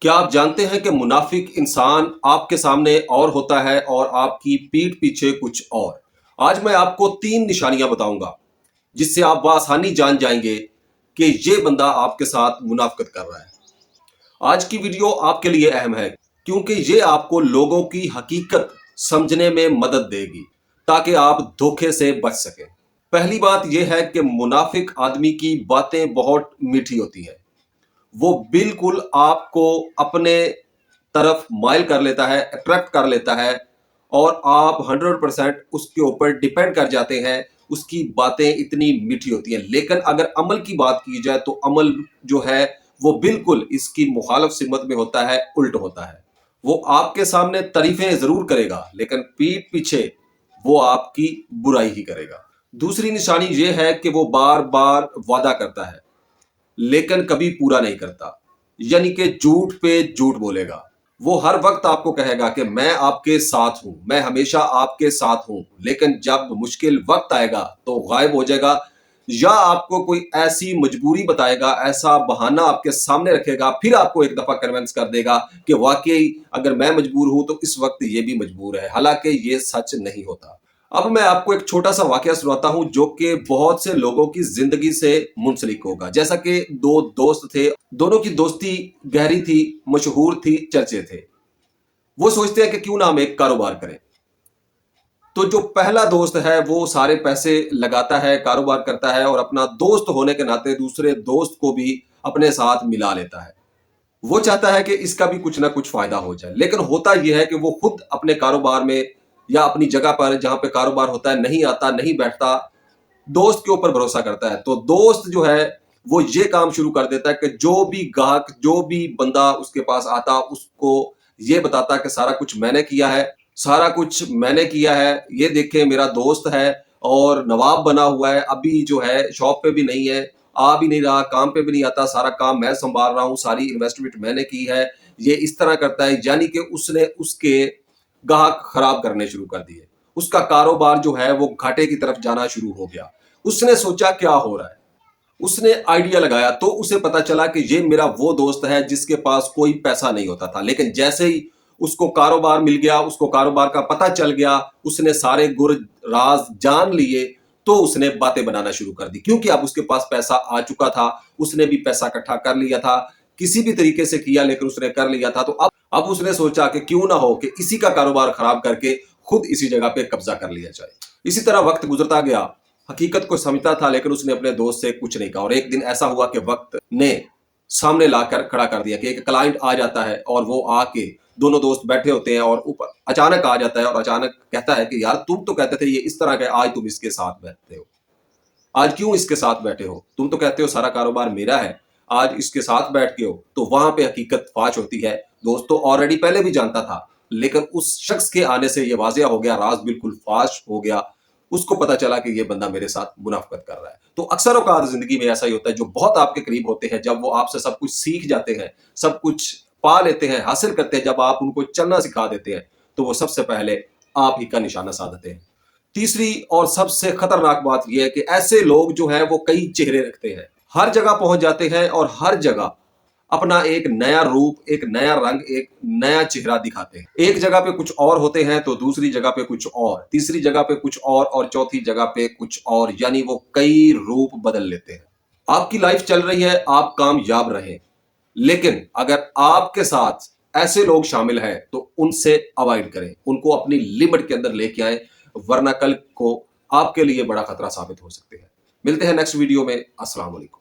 کیا آپ جانتے ہیں کہ منافق انسان آپ کے سامنے اور ہوتا ہے اور آپ کی پیٹھ پیچھے کچھ اور؟ آج میں آپ کو 3 نشانیاں بتاؤں گا جس سے آپ بآسانی جان جائیں گے کہ یہ بندہ آپ کے ساتھ منافقت کر رہا ہے۔ آج کی ویڈیو آپ کے لیے اہم ہے کیونکہ یہ آپ کو لوگوں کی حقیقت سمجھنے میں مدد دے گی تاکہ آپ دھوکے سے بچ سکیں۔ پہلی بات یہ ہے کہ منافق آدمی کی باتیں بہت میٹھی ہوتی ہیں۔ وہ بالکل آپ کو اپنے طرف مائل کر لیتا ہے، اٹریکٹ کر لیتا ہے اور آپ 100% اس کے اوپر ڈیپینڈ کر جاتے ہیں۔ اس کی باتیں اتنی میٹھی ہوتی ہیں، لیکن اگر عمل کی بات کی جائے تو عمل جو ہے وہ بالکل اس کی مخالف سمت میں ہوتا ہے، الٹ ہوتا ہے۔ وہ آپ کے سامنے تعریفیں ضرور کرے گا لیکن پیٹھ پیچھے وہ آپ کی برائی ہی کرے گا۔ دوسری نشانی یہ ہے کہ وہ بار بار وعدہ کرتا ہے لیکن کبھی پورا نہیں کرتا، یعنی کہ جھوٹ پہ جھوٹ بولے گا۔ وہ ہر وقت آپ کو کہے گا کہ میں آپ کے ساتھ ہوں، میں ہمیشہ آپ کے ساتھ ہوں، لیکن جب مشکل وقت آئے گا تو غائب ہو جائے گا، یا آپ کو کوئی ایسی مجبوری بتائے گا، ایسا بہانہ آپ کے سامنے رکھے گا، پھر آپ کو ایک دفعہ کنونس کر دے گا کہ واقعی اگر میں مجبور ہوں تو اس وقت یہ بھی مجبور ہے، حالانکہ یہ سچ نہیں ہوتا۔ اب میں آپ کو ایک چھوٹا سا واقعہ سناتا ہوں جو کہ بہت سے لوگوں کی زندگی سے منسلک ہوگا۔ جیسا کہ 2 دوست تھے، دونوں کی دوستی گہری تھی، مشہور تھی، چرچے تھے۔ وہ سوچتے ہیں کہ کیوں نہ ہم ایک کاروبار کریں۔ تو جو پہلا دوست ہے وہ سارے پیسے لگاتا ہے، کاروبار کرتا ہے اور اپنا دوست ہونے کے ناطے دوسرے دوست کو بھی اپنے ساتھ ملا لیتا ہے۔ وہ چاہتا ہے کہ اس کا بھی کچھ نہ کچھ فائدہ ہو جائے، لیکن ہوتا یہ ہے کہ وہ خود اپنے کاروبار میں یا اپنی جگہ پر جہاں پہ کاروبار ہوتا ہے نہیں آتا، نہیں بیٹھتا، دوست کے اوپر بھروسہ کرتا ہے۔ تو دوست جو ہے وہ یہ کام شروع کر دیتا ہے کہ جو بھی گاہک، جو بھی بندہ اس کے پاس آتا اس کو یہ بتاتا کہ سارا کچھ میں نے کیا ہے، سارا کچھ میں نے کیا ہے، یہ دیکھیں میرا دوست ہے اور نواب بنا ہوا ہے، ابھی جو ہے شاپ پہ بھی نہیں ہے، آ بھی نہیں رہا، کام پہ بھی نہیں آتا، سارا کام میں سنبھال رہا ہوں، ساری انویسٹمنٹ میں نے کی ہے، یہ اس طرح کرتا ہے، یعنی کہ اس نے اس کے گاہک خراب کرنے شروع کر دیے۔ اس کا کاروبار جو ہے وہ گھاٹے کی طرف جانا شروع ہو گیا۔ اس نے سوچا کیا ہو رہا ہے، اس نے آئیڈیا لگایا تو اسے پتا چلا کہ یہ میرا وہ دوست ہے جس کے پاس کوئی پیسہ نہیں ہوتا تھا، لیکن جیسے ہی اس کو کاروبار مل گیا، اس کو کاروبار کا پتہ چل گیا، اس نے سارے گر راز جان لیے، تو اس نے باتیں بنانا شروع کر دی، کیونکہ اب اس کے پاس پیسہ آ چکا تھا، اس نے بھی پیسہ اکٹھا کر لیا تھا، کسی بھی طریقے سے کیا لیکن اس نے کر لیا تھا۔ تو اب اس نے سوچا کہ کیوں نہ ہو کہ اسی کا کاروبار خراب کر کے خود اسی جگہ پہ قبضہ کر لیا جائے۔ اسی طرح وقت گزرتا گیا، حقیقت کو سمجھتا تھا لیکن اس نے اپنے دوست سے کچھ نہیں کہا، اور ایک دن ایسا ہوا کہ وقت نے سامنے لا کر کھڑا کر دیا کہ ایک کلائنٹ آ جاتا ہے اور وہ آ کے دونوں دوست بیٹھے ہوتے ہیں اور اوپر اچانک آ جاتا ہے اور اچانک کہتا ہے کہ یار تم تو کہتے تھے یہ اس طرح کا، آج تم اس کے ساتھ بیٹھتے ہو، آج کیوں اس کے ساتھ بیٹھے ہو؟ تم تو کہتے ہو سارا کاروبار میرا ہے، آج اس کے ساتھ بیٹھ کے ہو۔ تو وہاں پہ حقیقت فاش ہوتی ہے۔ دوست تو آلریڈی پہلے بھی جانتا تھا لیکن اس شخص کے آنے سے یہ واضح ہو گیا، راز بالکل فاش ہو گیا، اس کو پتا چلا کہ یہ بندہ میرے ساتھ منافقت کر رہا ہے۔ تو اکثر اوقات زندگی میں ایسا ہی ہوتا ہے، جو بہت آپ کے قریب ہوتے ہیں، جب وہ آپ سے سب کچھ سیکھ جاتے ہیں، سب کچھ پا لیتے ہیں، حاصل کرتے ہیں، جب آپ ان کو چلنا سکھا دیتے ہیں تو وہ سب سے پہلے آپ ہی کا نشانہ سادھتے ہیں۔ تیسری اور سب سے خطرناک بات یہ ہے کہ ایسے لوگ جو ہیں وہ کئی چہرے رکھتے ہیں، ہر جگہ پہنچ جاتے ہیں اور ہر جگہ اپنا ایک نیا روپ، ایک نیا رنگ، ایک نیا چہرہ دکھاتے ہیں۔ ایک جگہ پہ کچھ اور ہوتے ہیں تو دوسری جگہ پہ کچھ اور، تیسری جگہ پہ کچھ اور چوتھی جگہ پہ کچھ اور، یعنی وہ کئی روپ بدل لیتے ہیں۔ آپ کی لائف چل رہی ہے، آپ کامیاب رہیں، لیکن اگر آپ کے ساتھ ایسے لوگ شامل ہیں تو ان سے اوائڈ کریں، ان کو اپنی لمٹ کے اندر لے کے آئیں، ورنہ کل کو آپ کے لیے بڑا خطرہ ثابت ہو سکتے ہیں۔ ملتے ہیں نیکسٹ ویڈیو میں۔ السلام علیکم۔